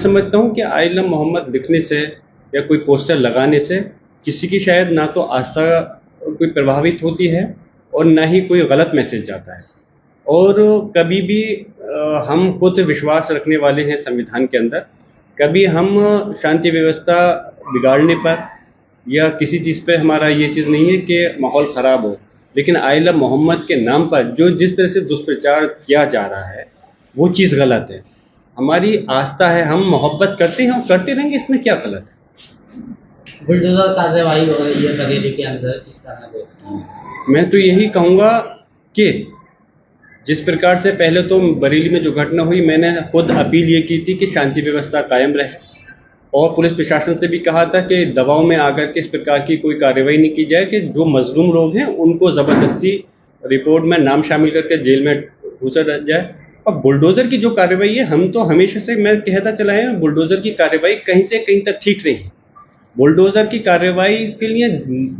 समझता हूँ कि आइला मोहम्मद लिखने से या कोई पोस्टर लगाने से किसी की शायद ना तो आस्था कोई प्रभावित होती है और ना ही कोई गलत मैसेज जाता है। और कभी भी हम खुद विश्वास रखने वाले हैं संविधान के अंदर, कभी हम शांति व्यवस्था बिगाड़ने पर या किसी चीज़ पे हमारा ये चीज़ नहीं है कि माहौल ख़राब हो, लेकिन आइला मोहम्मद के नाम पर जो जिस तरह से दुष्प्रचार किया जा रहा है वो चीज़ गलत है। हमारी आस्था है, हम मोहब्बत करते हैं और करते रहेंगे, इसमें क्या गलत है। बुलडोजर कार्रवाई हो रही है बरेली के अंदर, किस तरह देखते हैं? मैं तो यही कहूँगा कि जिस प्रकार से पहले तो बरेली में जो घटना हुई, मैंने खुद अपील ये की थी कि शांति व्यवस्था कायम रहे और पुलिस प्रशासन से भी कहा था कि दबाव में आकर के इस प्रकार की कोई कार्रवाई नहीं की जाए कि जो मजलूम लोग हैं उनको ज़बरदस्ती रिपोर्ट में नाम शामिल करके जेल में घुसा जाए। और बुलडोज़र की जो कार्रवाई है, हम तो हमेशा से मैं कहता चला है, बुलडोज़र की कार्रवाई कहीं से कहीं तक ठीक रही है। बुलडोज़र की कार्रवाई के लिए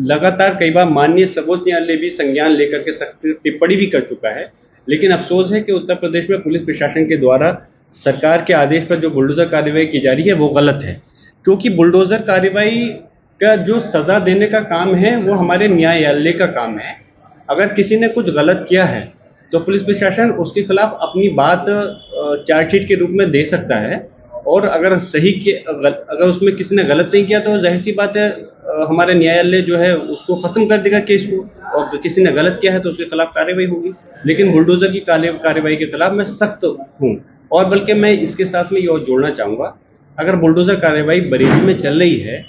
लगातार कई बार माननीय सर्वोच्च न्यायालय भी संज्ञान लेकर के सख्त टिप्पणी भी कर चुका है, लेकिन अफसोस है कि उत्तर प्रदेश में पुलिस प्रशासन के द्वारा सरकार के आदेश पर जो बुलडोज़र कार्रवाई की जा रही है वो गलत है। क्योंकि बुलडोज़र कार्रवाई का जो सज़ा देने का काम है वो हमारे न्यायालय का काम है। अगर किसी ने कुछ गलत किया है तो पुलिस प्रशासन उसके खिलाफ अपनी बात चार्जशीट के रूप में दे सकता है, और अगर अगर उसमें किसी ने गलत नहीं किया तो जाहिर सी बात है हमारे न्यायालय जो है उसको ख़त्म कर देगा केस को, और किसी ने गलत किया है तो उसके खिलाफ कार्रवाई होगी। लेकिन बुलडोज़र की कार्रवाई के खिलाफ मैं सख्त हूँ। और बल्कि मैं इसके साथ में ये और जोड़ना चाहूँगा, अगर बुलडोज़र कार्रवाई बरेली में चल रही है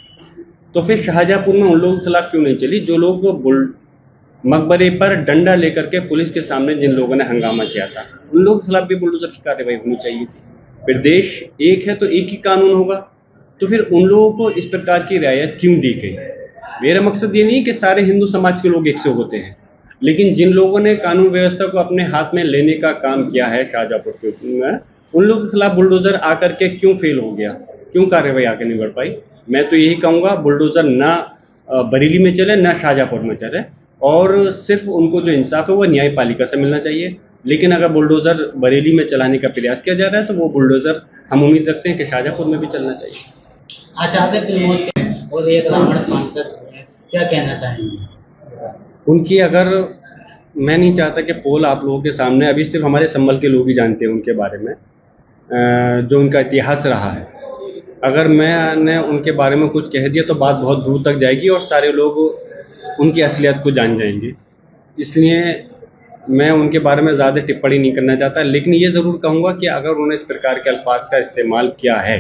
तो फिर शाहजहाँपुर में उन लोगों के खिलाफ क्यों नहीं चली जो लोग मकबरे पर डंडा लेकर के पुलिस के सामने जिन लोगों ने हंगामा किया था, उन लोगों के खिलाफ भी बुलडोज़र की कार्रवाई होनी चाहिए थी। फिर देश एक है तो एक ही कानून होगा, तो फिर उन लोगों को इस प्रकार की रियायत क्यों दी गई। मेरा मकसद ये नहीं कि सारे हिंदू समाज के लोग एक से होते हैं, लेकिन जिन लोगों ने कानून व्यवस्था को अपने हाथ में लेने का काम किया है शाहजहाँपुर के, उन लोगों के खिलाफ बुलडोज़र आकर के क्यों फेल हो गया, क्यों कार्रवाई आगे नहीं बढ़ पाई। मैं तो यही कहूँगा बुलडोज़र ना बरेली में चले ना शाहजहाँपुर में चले, और सिर्फ उनको जो इंसाफ है वो न्यायपालिका से मिलना चाहिए। लेकिन अगर बुलडोज़र बरेली में चलाने का प्रयास किया जा रहा है तो वो बुलडोज़र हम उम्मीद रखते हैं कि शाहजहाँपुर में भी चलना चाहिए। आचार्य प्रमोद और एक रावण सांसद क्या कहना चाहेंगे उनकी? अगर मैं नहीं चाहता कि पोल आप लोगों के सामने, अभी सिर्फ हमारे संभल के लोग ही जानते हैं उनके बारे में, जो उनका इतिहास रहा है। अगर मैंने उनके बारे में कुछ कह दिया तो बात बहुत दूर तक जाएगी और सारे लोग उनकी असलियत को जान जाएंगे, इसलिए मैं उनके बारे में ज़्यादा टिप्पणी नहीं करना चाहता। लेकिन ये ज़रूर कहूँगा कि अगर उन्होंने इस प्रकार के अल्फाज का इस्तेमाल किया है,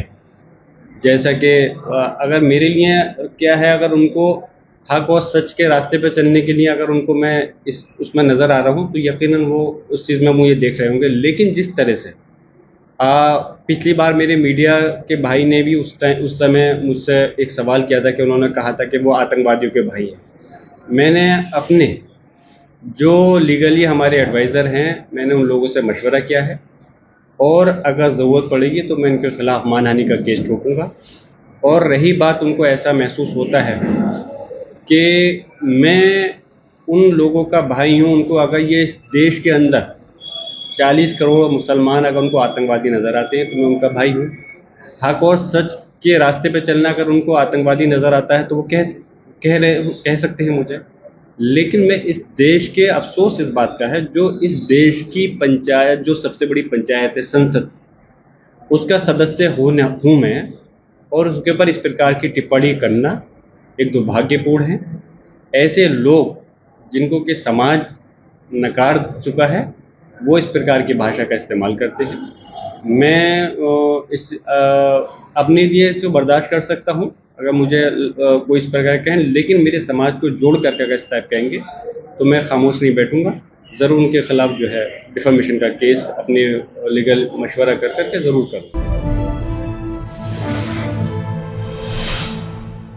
जैसा कि अगर मेरे लिए क्या है, अगर उनको हक और सच के रास्ते पर चलने के लिए अगर उनको मैं उसमें नज़र आ रहा हूँ तो यकीनन वो उस चीज़ में मुझे देख रहे होंगे। लेकिन जिस तरह से पिछली बार मेरे मीडिया के भाई ने भी उस समय मुझसे एक सवाल किया था कि उन्होंने कहा था कि वो आतंकवादियों के भाई हैं। मैंने अपने जो लीगली हमारे एडवाइज़र हैं, मैंने उन लोगों से मशवरा किया है, और अगर ज़रूरत पड़ेगी तो मैं इनके ख़िलाफ़ मानहानि का केस ठोकूँगा। और रही बात उनको ऐसा महसूस होता है कि मैं उन लोगों का भाई हूँ, उनको अगर ये इस देश के अंदर 40 करोड़ मुसलमान अगर उनको आतंकवादी नज़र आते हैं तो मैं उनका भाई हूँ। हक और सच के रास्ते पे चलना अगर उनको आतंकवादी नज़र आता है तो वो कह सकते हैं मुझे। लेकिन मैं इस देश के, अफसोस इस बात का है, जो इस देश की पंचायत, जो सबसे बड़ी पंचायत है संसद, उसका सदस्य हूँ मैं, और उसके ऊपर इस प्रकार की टिप्पणी करना एक दुर्भाग्यपूर्ण है। ऐसे लोग जिनको कि समाज नकार चुका है वो इस प्रकार की भाषा का इस्तेमाल करते हैं। मैं अपने लिए तो बर्दाश्त कर सकता हूँ अगर मुझे कोई इस प्रकार कहें, लेकिन मेरे समाज को जोड़ करके अगर इस टाइप कहेंगे तो मैं खामोश नहीं बैठूंगा। ज़रूर उनके खिलाफ जो है डिफेमेशन का केस अपने लीगल मशवरा कर करके ज़रूर करूँ।